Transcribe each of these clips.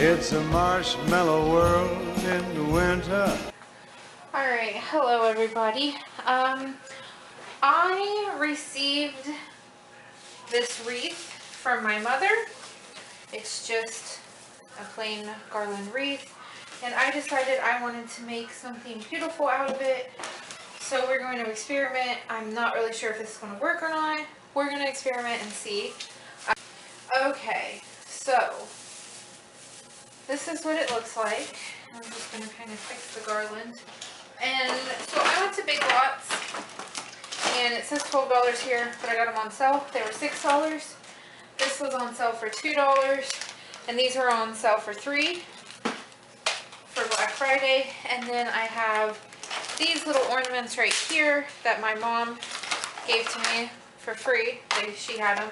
It's a marshmallow world in the winter. Alright, hello everybody. I received this wreath from my mother. It's just a plain garland wreath, and I decided I wanted to make something beautiful out of it. So we're going to experiment. I'm not really sure if this is going to work or not. We're going to experiment and see. Okay, so this is what it looks like. I'm just going to kind of fix the garland. And so I went to Big Lots, and it says $12 here, but I got them on sale. They were $6. This was on sale for $2, and these are on sale for $3 for Black Friday. And then I have these little ornaments right here that my mom gave to me for free. She had them,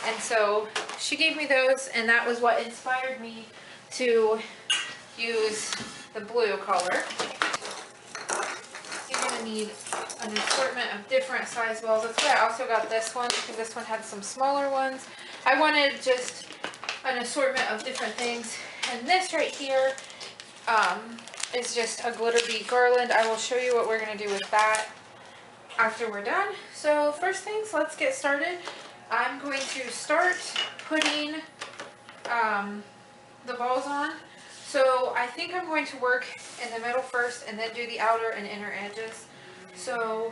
and so she gave me those, and that was what inspired me to use the blue color. You're going to need an assortment of different size balls. That's why I also got this one, because this one had some smaller ones. I wanted just an assortment of different things. And this right here is just a glitter bead garland. I will show you what we're going to do with that after we're done. So first things, let's get started. I'm going to start putting the balls on. So I think I'm going to work in the middle first and then do the outer and inner edges. So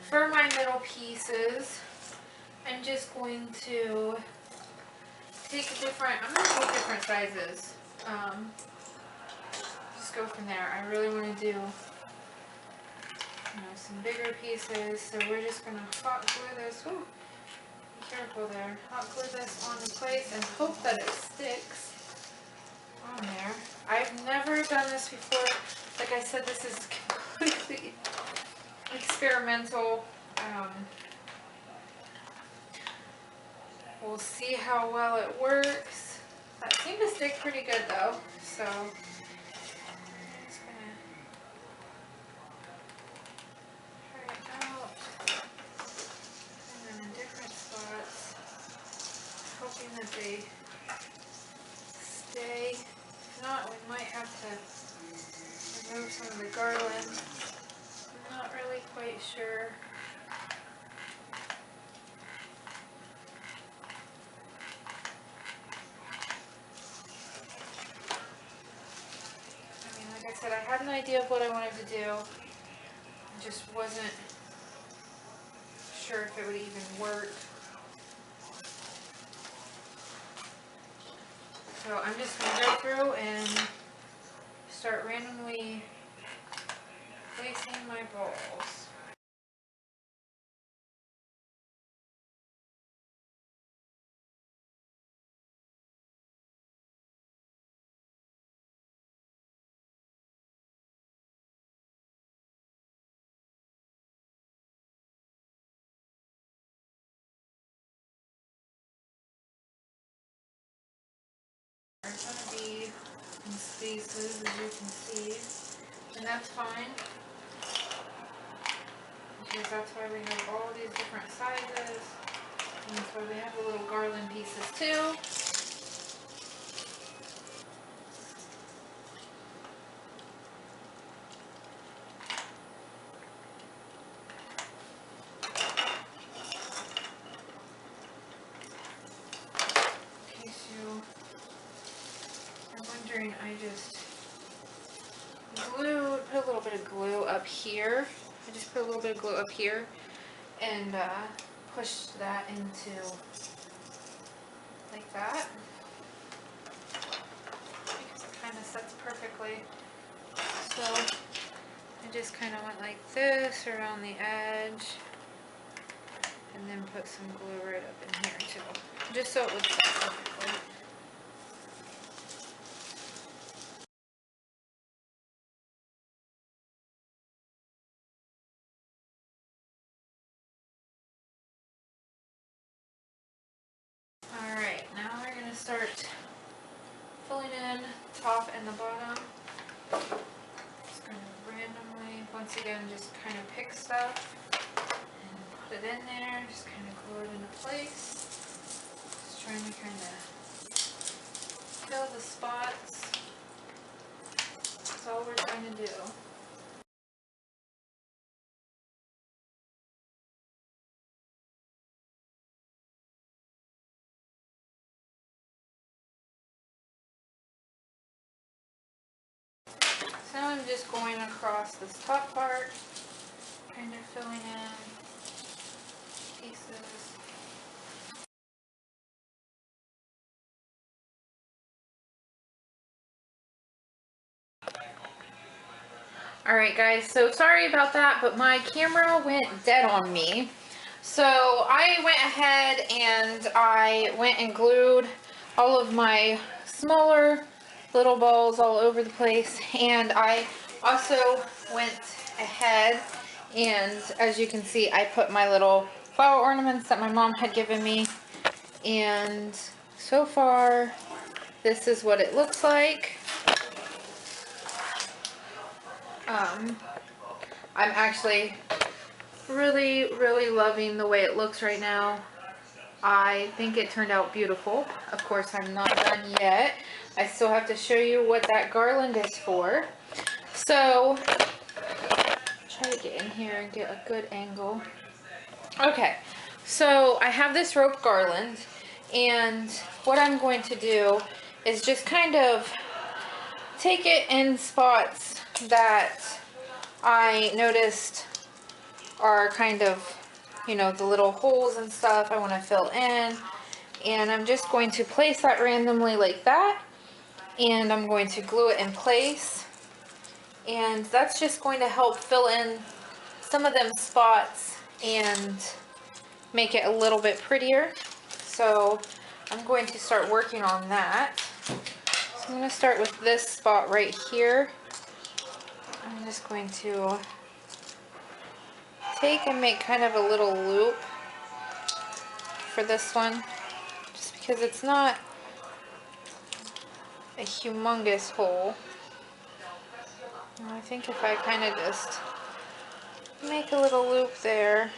for my middle pieces, I'm just going to take I'm going to take different sizes. Just go from there. I really want to do some bigger pieces. So we're just going to hot glue this. Ooh, be careful there. Hot glue this on place and hope that it sticks on there. I've never done this before. Like I said, this is completely experimental. We'll see how well it works. That seemed to stick pretty good though, so I'm just gonna try it out. And then in different spots, hoping that they stay. If not, we might have to remove some of the garland. I'm not really quite sure. I mean, like I said, I had an idea of what I wanted to do. I just wasn't sure if it would even work. So I'm just going to go through and start randomly placing my balls. There's going to be in spaces, as you can see, and that's fine, because that's why we have all these different sizes, and that's why we have the little garland pieces too. In case you are wondering, I just put a little bit of glue up here. I just put a little bit of glue up here and pushed that into like that, because it kind of sets perfectly. So I just kind of went like this around the edge and then put some glue right up in here too, just so it would set perfectly. Alright, now we're going to start filling in the top and the bottom. Just going to randomly, once again, just kind of pick stuff and put it in there, just kind of glue it into place. Just trying to kind of fill the spots. That's all we're trying to do. So now I'm just going across this top part, kind of filling in pieces. Alright guys, so sorry about that, but my camera went dead on me. So I went ahead and I went and glued all of my smaller little balls all over the place, and I also went ahead and, as you can see, I put my little flower ornaments that my mom had given me, and so far this is what it looks like. I'm actually really loving the way it looks right now. I think it turned out beautiful. Of course, I'm not done yet. I still have to show you what that garland is for. So, try to get in here and get a good angle. Okay, so I have this rope garland, and what I'm going to do is just kind of take it in spots that I noticed are kind of, you know, the little holes and stuff I want to fill in, and I'm just going to place that randomly like that, and I'm going to glue it in place, and that's just going to help fill in some of them spots and make it a little bit prettier. So I'm going to start working on that. So I'm going to start with this spot right here. I'm just going to take and make kind of a little loop for this one, just because it's not a humongous hole. And I think if I kind of just make a little loop there,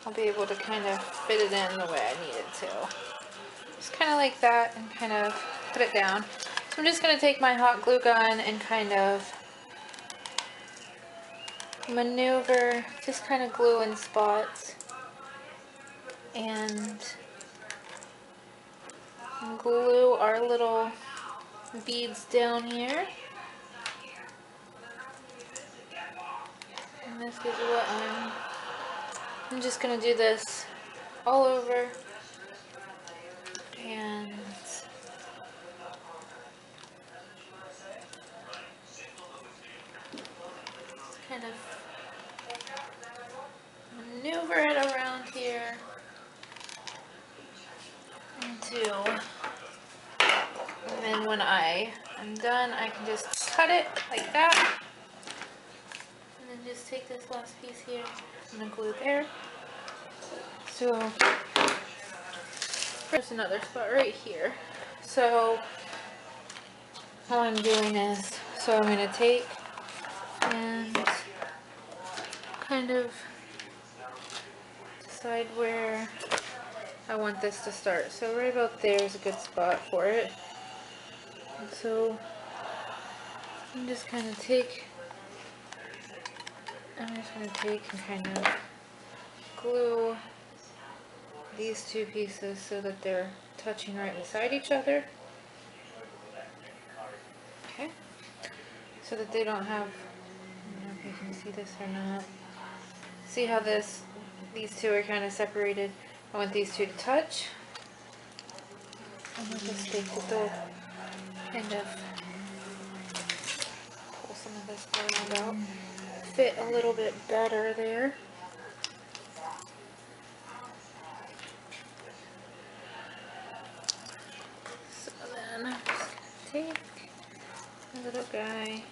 I'll be able to kind of fit it in the way I need it to. Just kind of like that, and kind of put it down. So I'm just going to take my hot glue gun and kind of maneuver, just kind of glue in spots, and glue our little beads down here. And this is what I'm just going to do this all over, and kind of maneuver it around here into, and then when I am done, I can just cut it like that, and then just take this last piece here and glue there. So there's another spot right here. So all I'm doing is, so I'm going to take and kind of decide where I want this to start. So right about there is a good spot for it. And so I'm just kind of and kind of glue these two pieces so that they're touching right beside each other. Okay, so that they don't have, I don't know if you can see this or not. See how these two are kind of separated? I want these two to touch. I'm going to just take the kind of pull some of this garland out, fit a little bit better there. So then I'm just going to take a little guy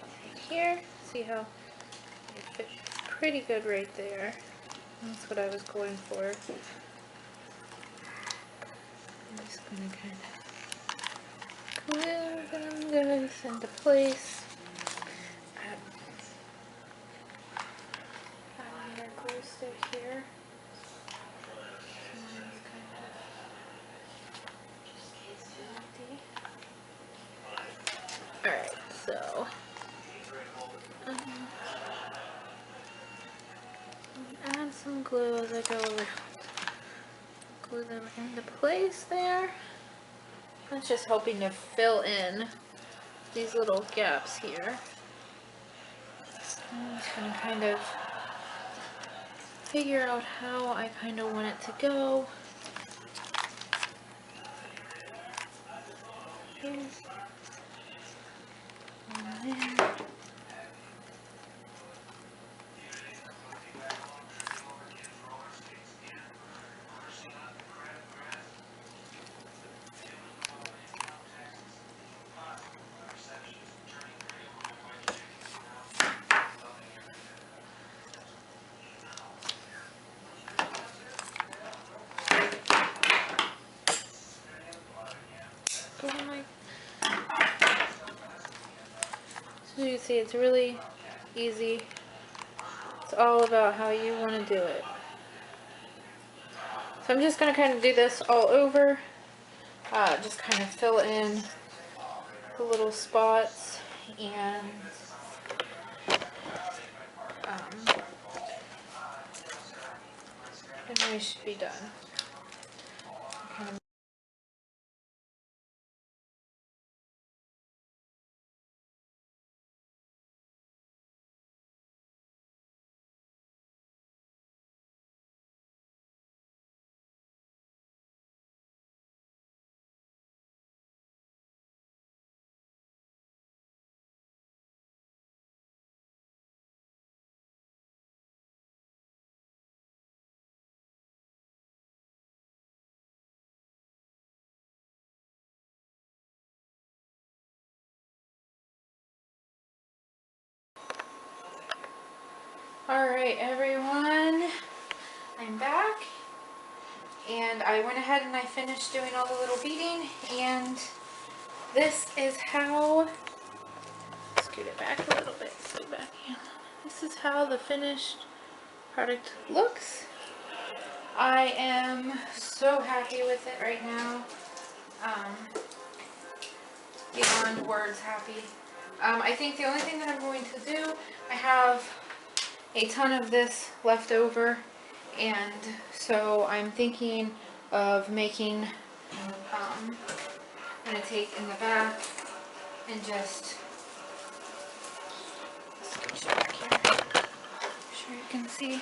here. See how it fits pretty good right there. That's what I was going for. I'm just going to kind of glue them guys into place. Add our glue stick here. Alright, so some glue as I go around. Glue them into place there. I'm just hoping to fill in these little gaps here. I'm just going to kind of figure out how I kind of want it to go. Here. And there. So you can see it's really easy. It's all about how you want to do it. So I'm just going to kind of do this all over. Just kind of fill in the little spots and then we should be done. Alright everyone, I'm back, and I went ahead and I finished doing all the little beading, and this is how, scoot it back a little bit, scoot back in. This is how the finished product looks. I am so happy with it right now, beyond words happy. I think the only thing that I'm going to do, I have a ton of this left over, and so I'm thinking of making, I'm going to take in the back and just scooch it back here, I'm sure you can see.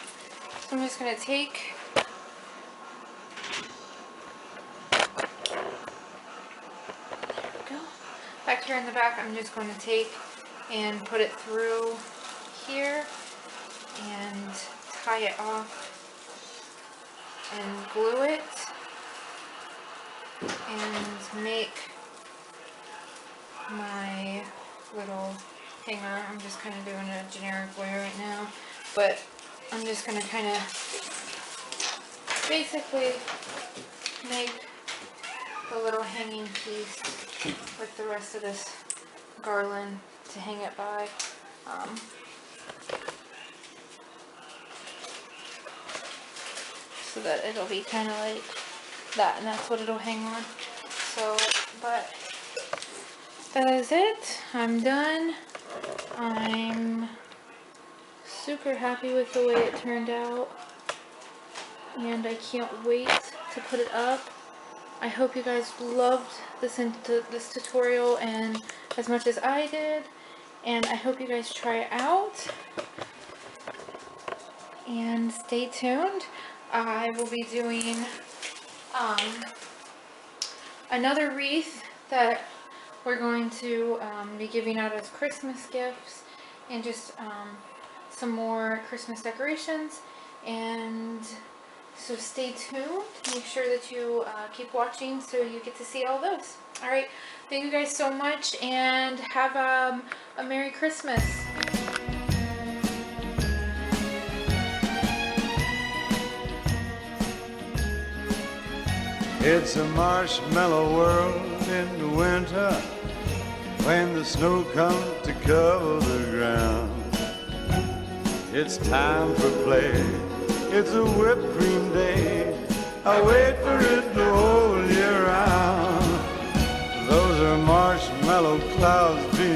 So I'm just going to take, there we go, back here in the back, I'm just going to take and put it through here and tie it off and glue it and make my little hanger. I'm just kind of doing a generic way right now, but I'm just going to kind of basically make the little hanging piece with the rest of this garland to hang it by. So that it'll be kind of like that, and that's what it'll hang on. So, but that is it. I'm done. I'm super happy with the way it turned out, and I can't wait to put it up. I hope you guys loved this tutorial and as much as I did, and I hope you guys try it out and stay tuned. I will be doing another wreath that we're going to be giving out as Christmas gifts, and just some more Christmas decorations, and so stay tuned. Make sure that you keep watching so you get to see all those. Alright, thank you guys so much, and have a Merry Christmas. It's a marshmallow world in the winter when the snow comes to cover the ground. It's time for play. It's a whipped cream day. I wait for it the whole year round. Those are marshmallow clouds being